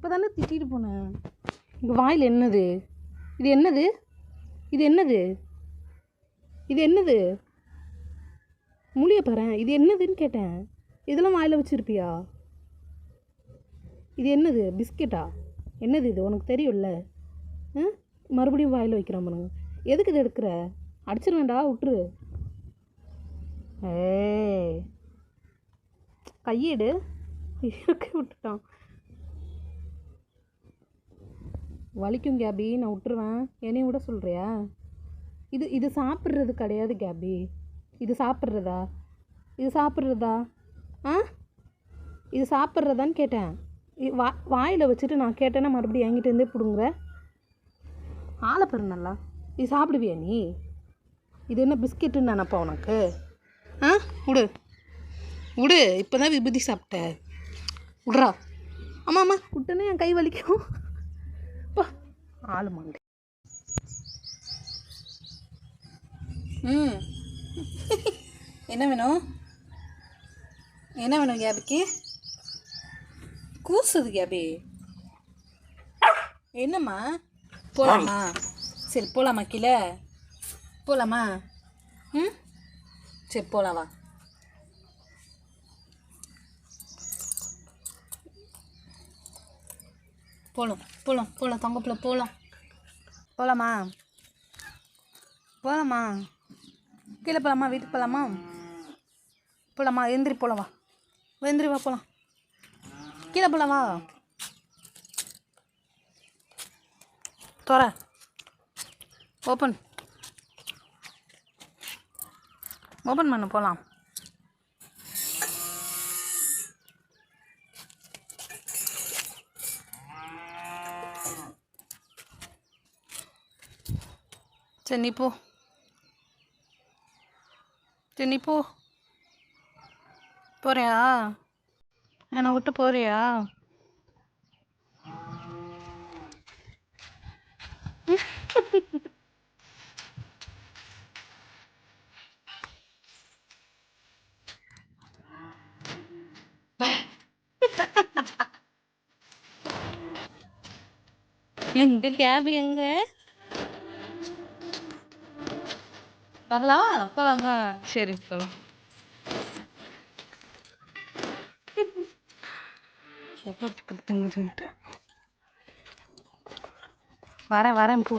இப்போ தானே திட்டிட்டு போனேன். இங்கே வாயில் என்னது? இது என்னது? இது என்னது? இது என்னது? மூலியை பாரு. இது என்னதுன்னு கேட்டேன். இதெல்லாம் வாயில் வச்சுருப்பியா? இது என்னது? பிஸ்கெட்டா? என்னது இது? உனக்கு தெரியும்ல. மறுபடியும் வாயில் வைக்கிறான் பாருங்க. எதுக்கு இது எடுக்கிற? அடிச்சிருவேண்டா, விட்டுரு. ஏய், கையேடு இருக்க விட்டுட்டான். வலிக்கும் கேபி, நான் விட்டுருவேன். என்னையும் விட சொல்கிறியா? இது சாப்பிட்றது கிடையாது கேபி. இது சாப்பிட்றதா? இது சாப்பிட்றதா? இது சாப்பிட்றதான்னு கேட்டேன். வாயில் வச்சுட்டு நான் கேட்டேன்னா மறுபடியும் என்கிட்டேருந்தே பிடுங்குற. ஆளை பாரு நல்லா. இது சாப்பிடுவியா நீ? இது என்ன பிஸ்கெட்டுன்னு நினப்பா உனக்கு? விடு விடு. இப்போ தான் விபூதி சாப்பிட்ட. விட்றா. ஆமாம் விட்டோன்னே என் கை வலிக்கும். அப்பா ஆள் மாண்டே. என்ன வேணும்? என்ன வேணும் கேபிக்கு? கூசுது கேபி. என்னம்மா? போகலாமா? சரி போகலாமா? கீழே போகலாமா? சரி போகலாம் வா. போகலாம் தங்கப்பில் போகலாமா? கீழே போகலாமா? வீட்டுக்கு போகலாமா? எந்திரி போகலாம் வா. எந்திரி வா போகலாம். கீழே போகலாம் வா. தோற ஓப்பன் பண்ணு போகலாம். சரி நீ போ. போறியா? என்னை விட்டு போறியா? எங்க கேப் எங்க? போகலாமா? சரி போகலாம். வரேன் போ.